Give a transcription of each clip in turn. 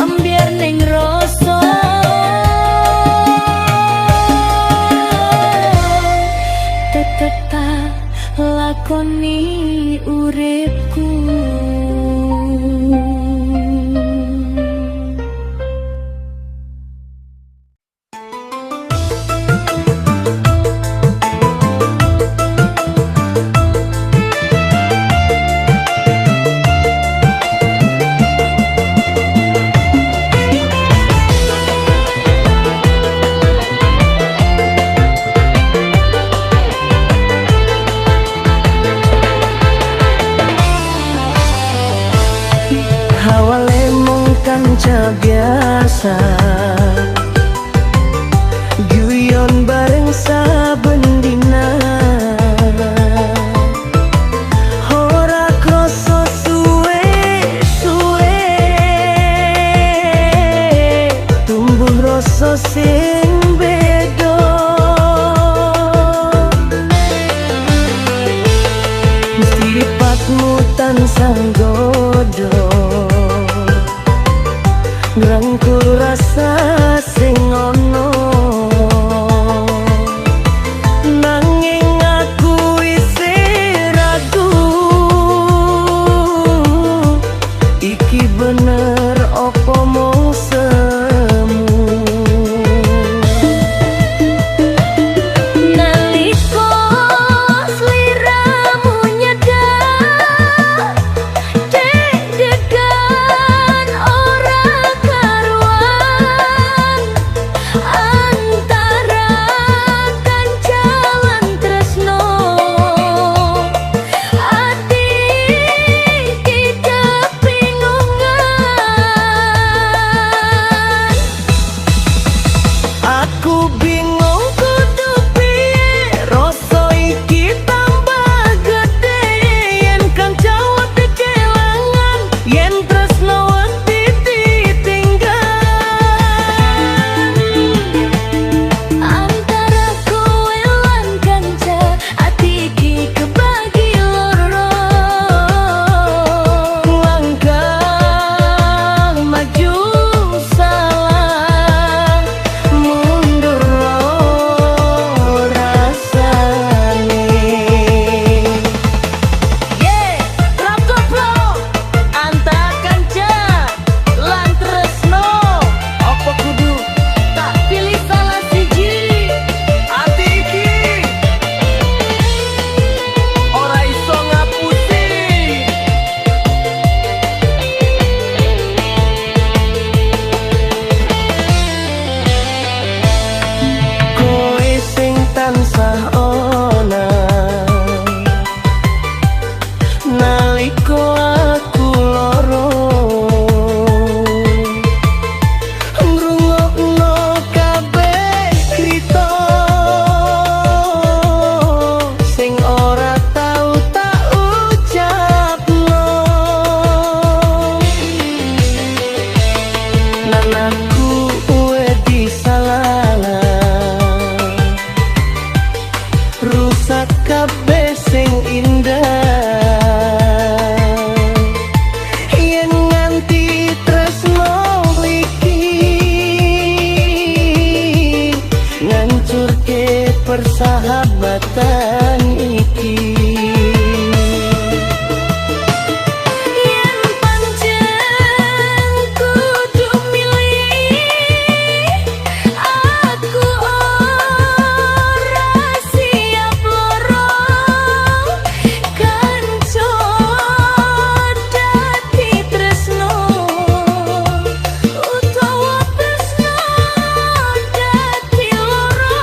ambiar ning rasa tetep tak lakoni uripku. Biasa guyon bareng saben dina ora krasa suwe-suwe tumbuh rasa sing beda mesti dipatmu tansah godo ngrangkul rasa sing ono nanging aku isih ragu iki bener apa mung semu naliko sliramu nyedar deg-degan ora karuan antara kancalan tresno ati kita bingungan aku bingung kudu piye rasa iki tambah gede yen kang jawab kelangan yen tresno wedi ditinggal antara kowe lan kanca ati iki kebagi loro langkah maju salah mundur rasane rap koplo anta kanca lan tresno apa kudu tak pilih salah siji ati iki ora iso ngapusi kowe sing tansah ana naliko aku loro ngrungokno kabeh crita sing ora tau tak ucapno nan aku wedi salah rusak kabeh sing indah yen nganti tresno iki ngancurke persahabatan iki yen pancen kudu milih aku ora siap loro kanca dadi tresno utawa tresno dadi loro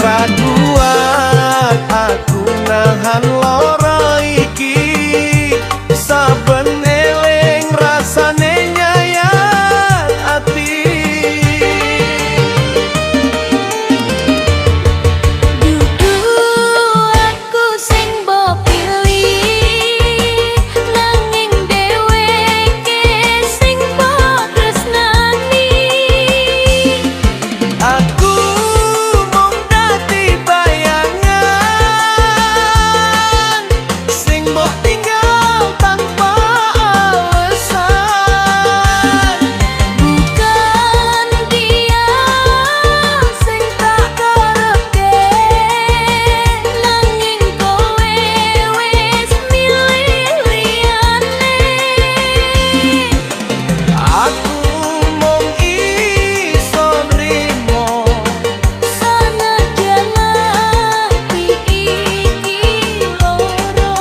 Raguan aku nahan lara iki, saben eling rasane nyayat ati. Dudu aku sing mbok pilih, nanging dheweke sing mbok tresnani. Aku mung dadi bayangan sing mbok tinggal tanpa alasan. Bukan dia sing tak karepke, nanging kowe wis milih liyane. Aku mung iso nrimo Sanajan ati iki loro.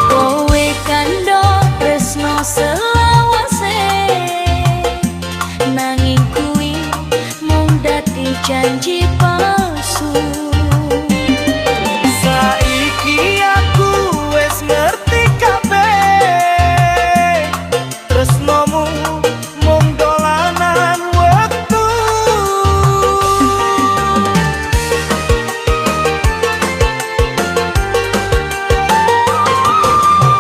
Kowe kandha tresno selawase, nanging kuwi mung dadi janji palsu. saiki aku wis ngerti kabeh, tresnomu mung dolanan wektu.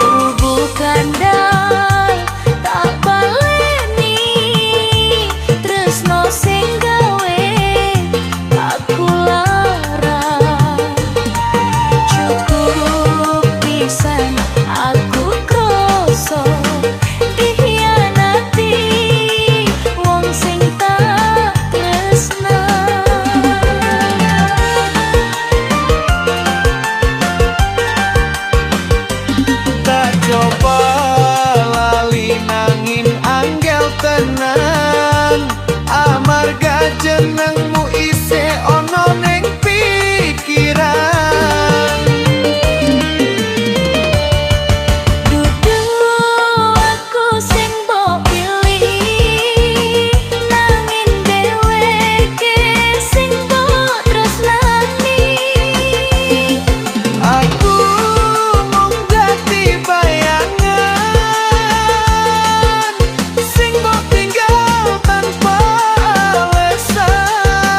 Tubuh kandhal tak baleni, tresno sing gawe aku lara. Cukup pisan aku kroso dikhianati wong sing tak tresna. Tak coba lali nanging angel tenan, amarga jenengmu isih ana ning pikiran. Dudu aku sing mbok pilih, nanging dheweke sing mbok tresnani. Aku mung dadi bayangan sing mbok tinggal tanpa alasan.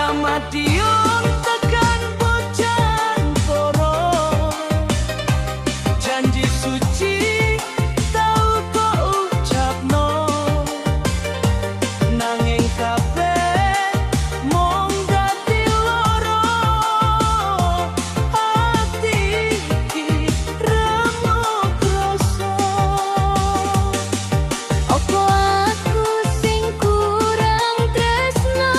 Kamadiun tekan bojan koro, janji suci tau kok ucapno, nanging kabeh mung dadi loro. Ati iki remuk rasa. Opo aku sing kurang tresno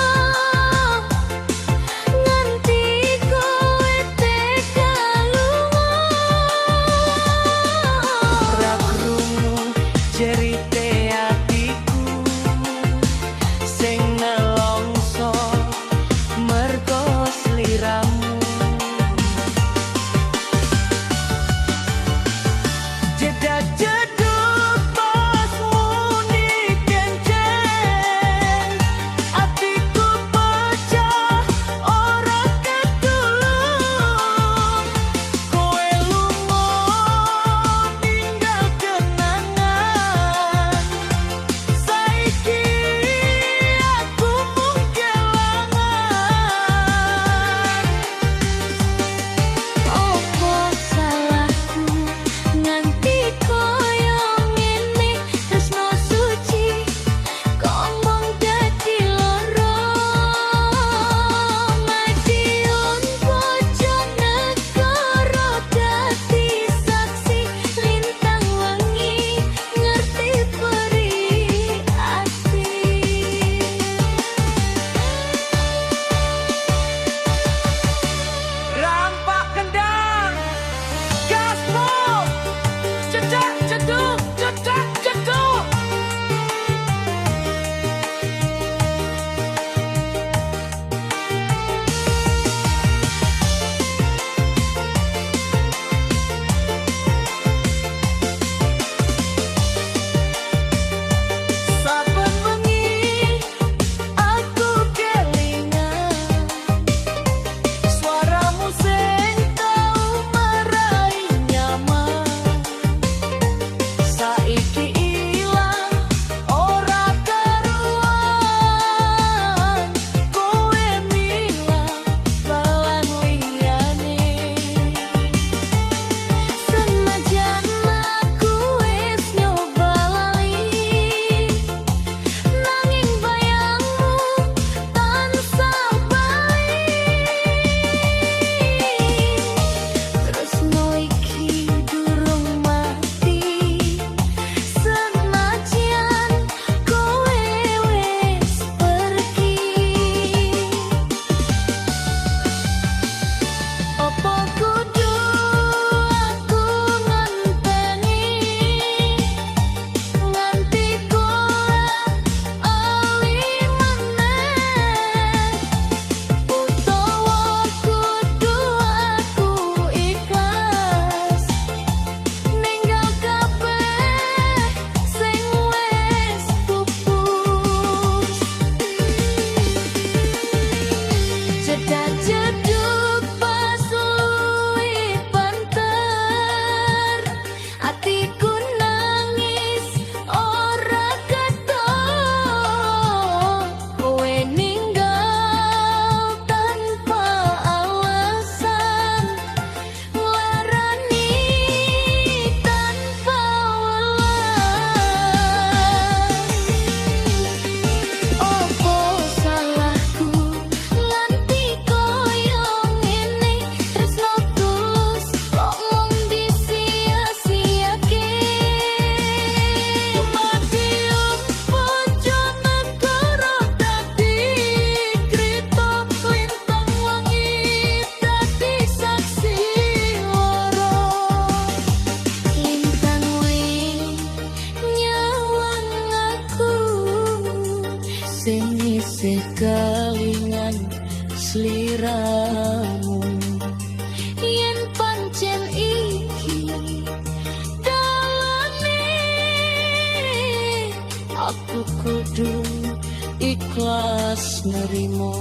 nganti kowe tega lunga. Ora krungu cerite atiku sing nelongso mergo sliramu. Jedak jeduk pas muni kenceng, atiku pecah ora ketulung. Kowe lunga ninggal kenangan, saiki aku mung kelangan. Opo salahku nganti koyo ngene, tresno suci kok mung dadi loro. Madiun bojo negara dadi saksi, lintang wengi ngerti perih ati. Rampak kendang, gaspol, cedak jeduk, cedak jeduk. Saben wengi aku kelingan suaramu sing tau marai nyaman, saiki ilang ora karuan. Kowe milang balan liyane, Senajan aku wis nyoba lali, nanging bayangmu tansah bali. Tresno iki durung mati, senajan kowe wis pergi. Opo kudu aku ngenteni nganti kowe ali meneh, utawa kudu aku ikhlas ninggal kabeh sing wis pupus. Jedak jeduk pas luwih banter, atiku nangis ora ketok. Kowe ninggal tanpa alasan, nglarani tanpa welas. Opo salahku nganti koyo ngene, tresno tulus kok mung disia-siake. Madiun bojo negara dadi krita, lintang wengi dadi saksi loro. Lintang wengi nyawang aku sing isih kelingan sliramu. Yen pancen iki dalane, aku kudu ikhlas nerimo.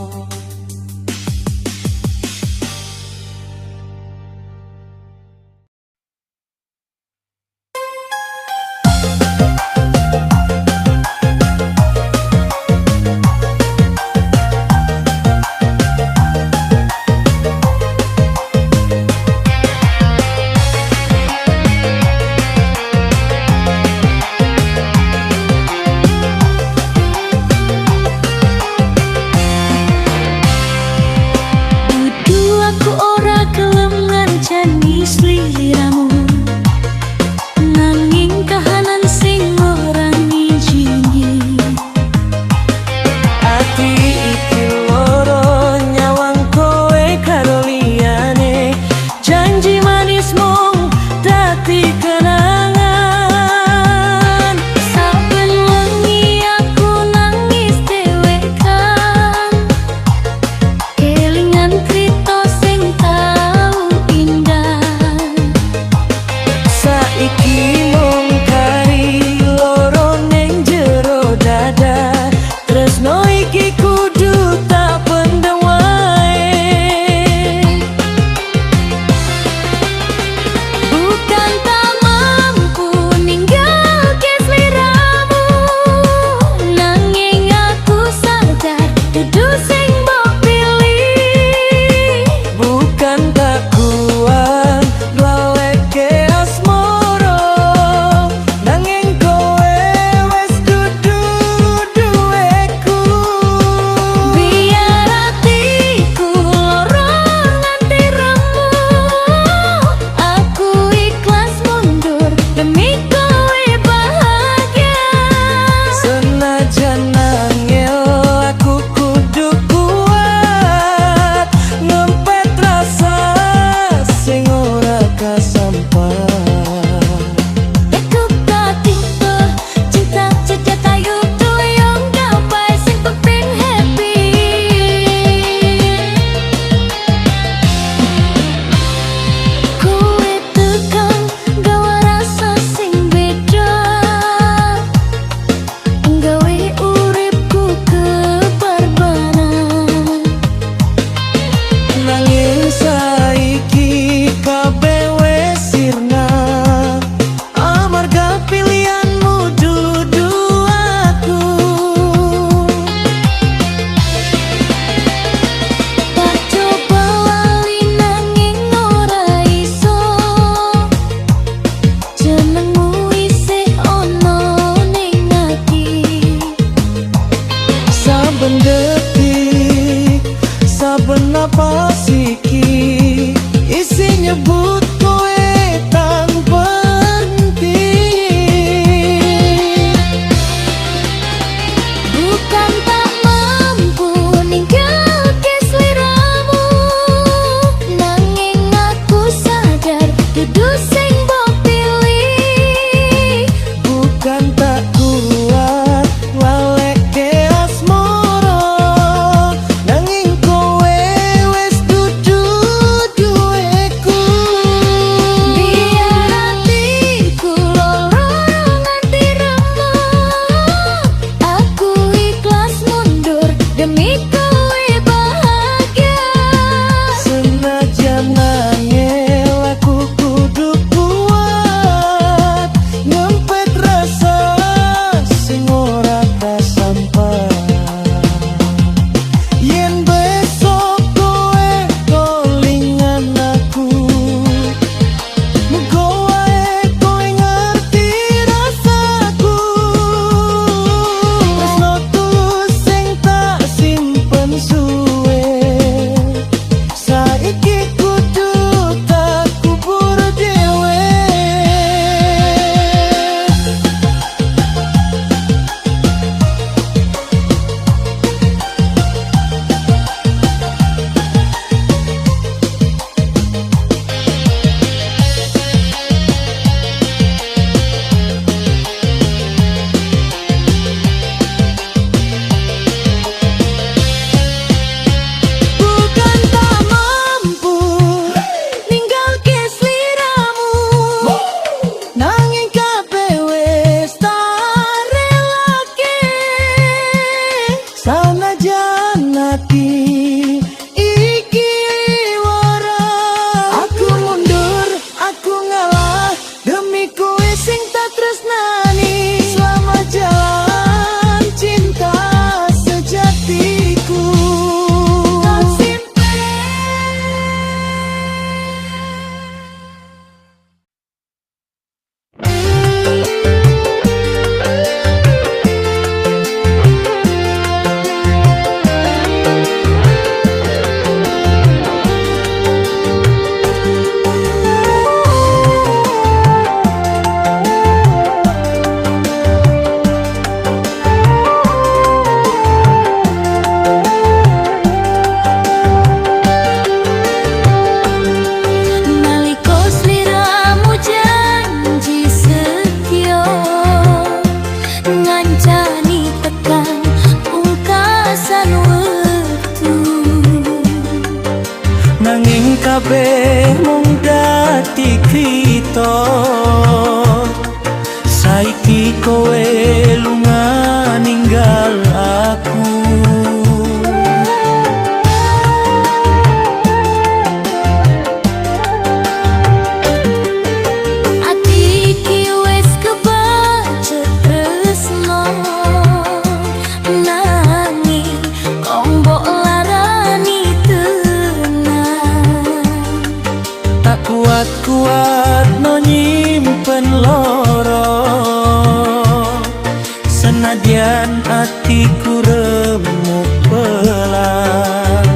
kabeh mung dadi krita saiki kowe lunga ninggal aku Ati iki wis kebacut tresno nanging kok mbok larani tenan tak kuat-kuat no nyimpen loro senadyan atiku remuk pelan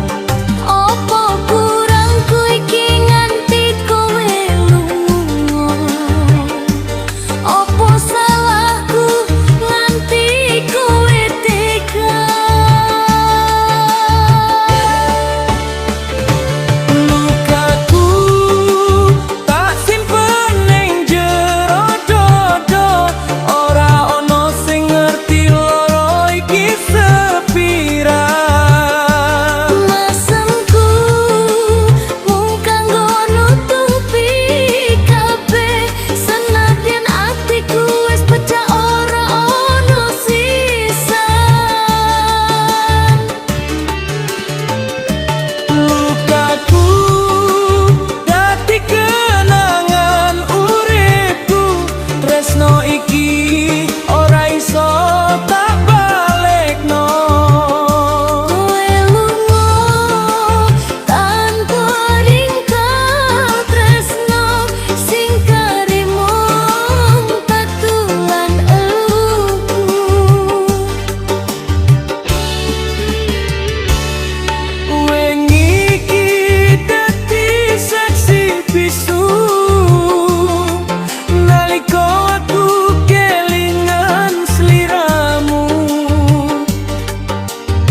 Opo kurangku iki nganti kowe lunga Opo salahku nganti kowe tega lukaku tak simpen ning jero dodo ora ono sing ngerti loro iki sepira Masemku mung kanggo nutupi kabeh senadyan atiku wis pecah ora ono sisan lukaku dadi kenangan uripku tresno iki ora iso tak balekno Kowe lunga tanpa ringkal tresno sing karimong tatulan eluku wengi iki dadi saksi bisu nalika aku kelingan sliramu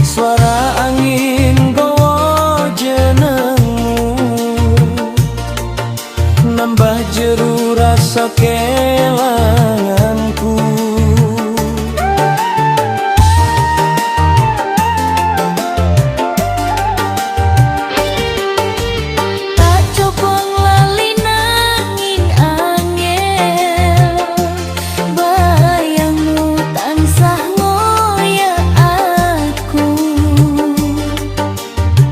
suara angin gawa jenengmu nambah jeru rasa kelanganku Tak coba lali nanging angel bayangmu tansah ngoyak aku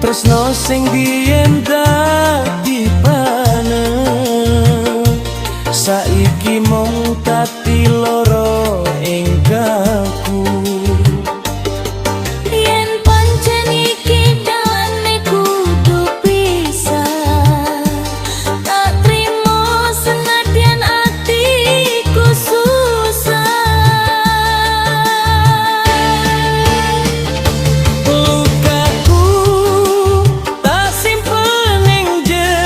tresno sing biyen dadi panen saiki mung dadi loro ing kaku Yen pancen iki dalane kudu pisah tak trimo senadyan atiku susah lukaku tak simpen ning jero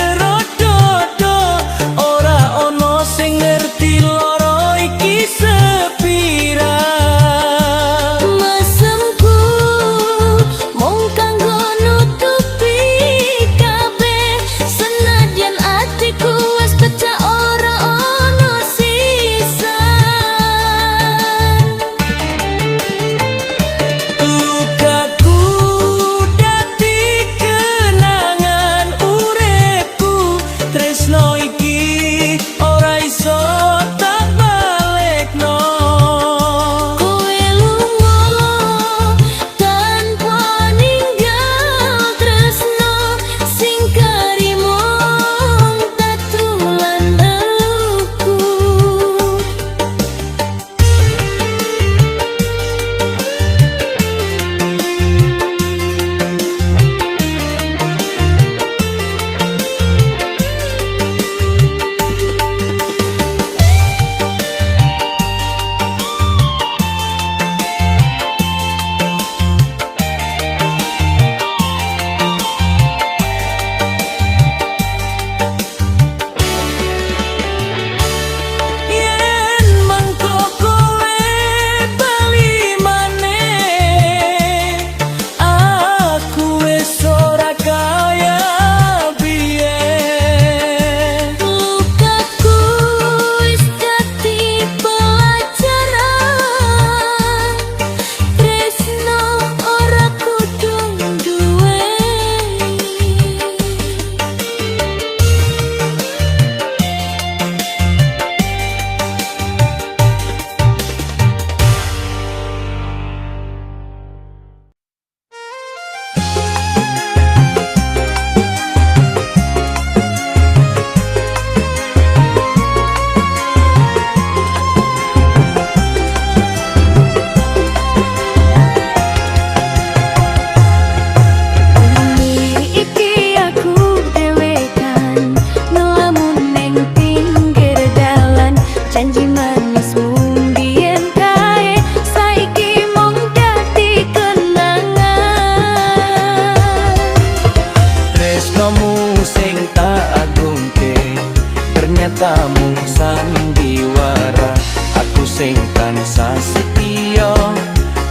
cinta mung sandiwara. Aku sing tansah setia,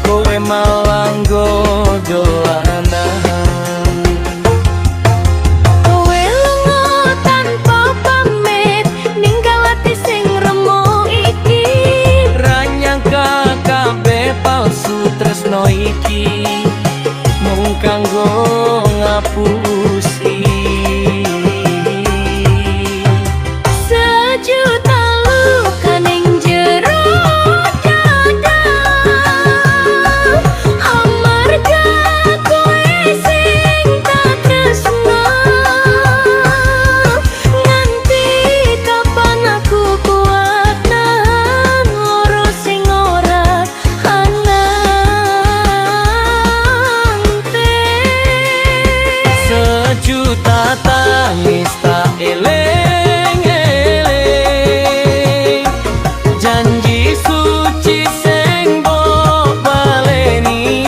kowe malah nggodol dolanan. Kowe lunga tanpa pamit, ninggal ati sing remuk iki. Ra nyangka kabeh palsu tresno iki, mung kanggo ngapusi. Sejuta luka ning jero dada, amarga kowe sing tak tresno. Nganti kapan aku kuat nahan loro sing ora anante. Sejuta tangis tak eling-eling, janji suci sing mbok baleni.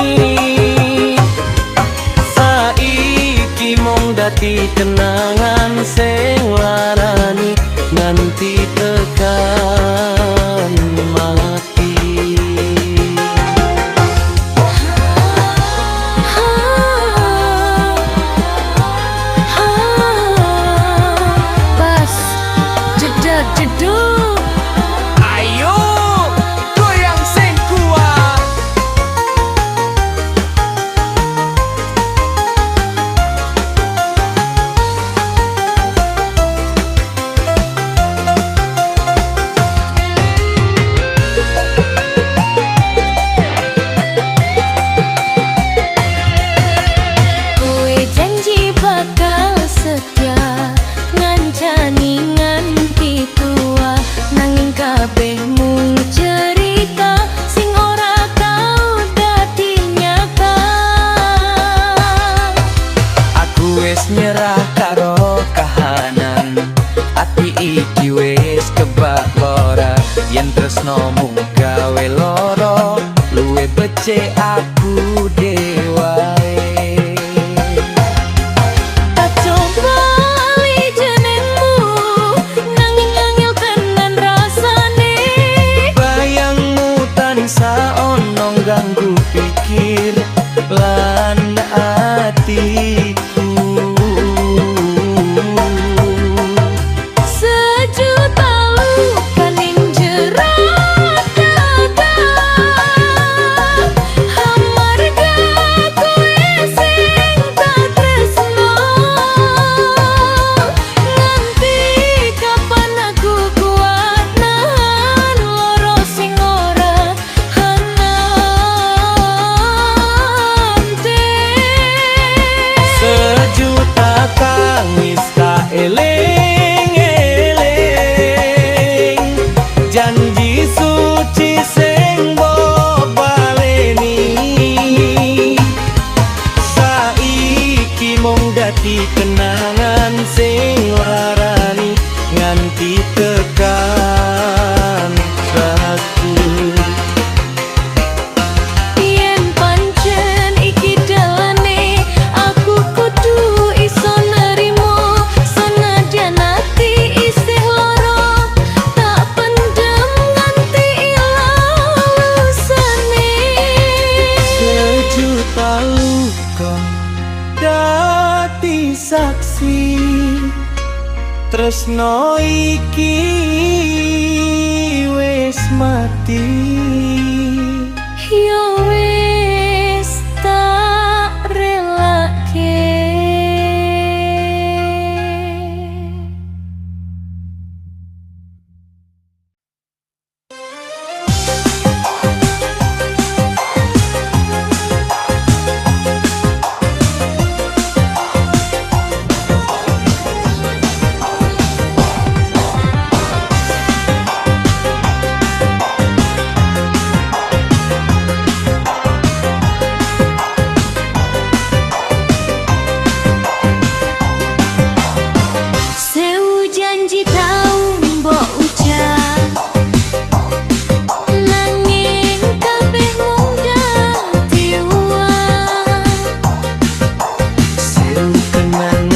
Saiki mung dadi kenangan sing larani nganti tekan mati. Bas, jeduk-jeduk. Ayo, goyang sing kuat. Kowe janji bakal setia, ngancani nganti tua. Nanging kabeh mung cerita sing ora tau dadi nyata. Aku wis nyerah karo kahanan, ati iki wis kebak lara. Yen tresnomu gawe loro, luwe becik aku dewae. Tak coba li jenengmu, nanging angel tenan rasane. Bayangmu tansah ono ganggu pikir lan atiku. Sejuta luka ning jero dada, amarga kowe sing tak tresno. Nganti kapan aku kuat nahan loro sing ora anante. Sejuta tangis tak eling-eling, janji suci sing mbok baleni. Saiki mung dadi kenangan sing larani nganti tekan raku. Yen pancen iki dalane, aku kudu iso nerimo. Senadyan ati isih loro, tak pendem nganti ilang lusane. Sejuta luka dadi saksi, tresno iki wis mati. Yo wis tak relake. Kenangan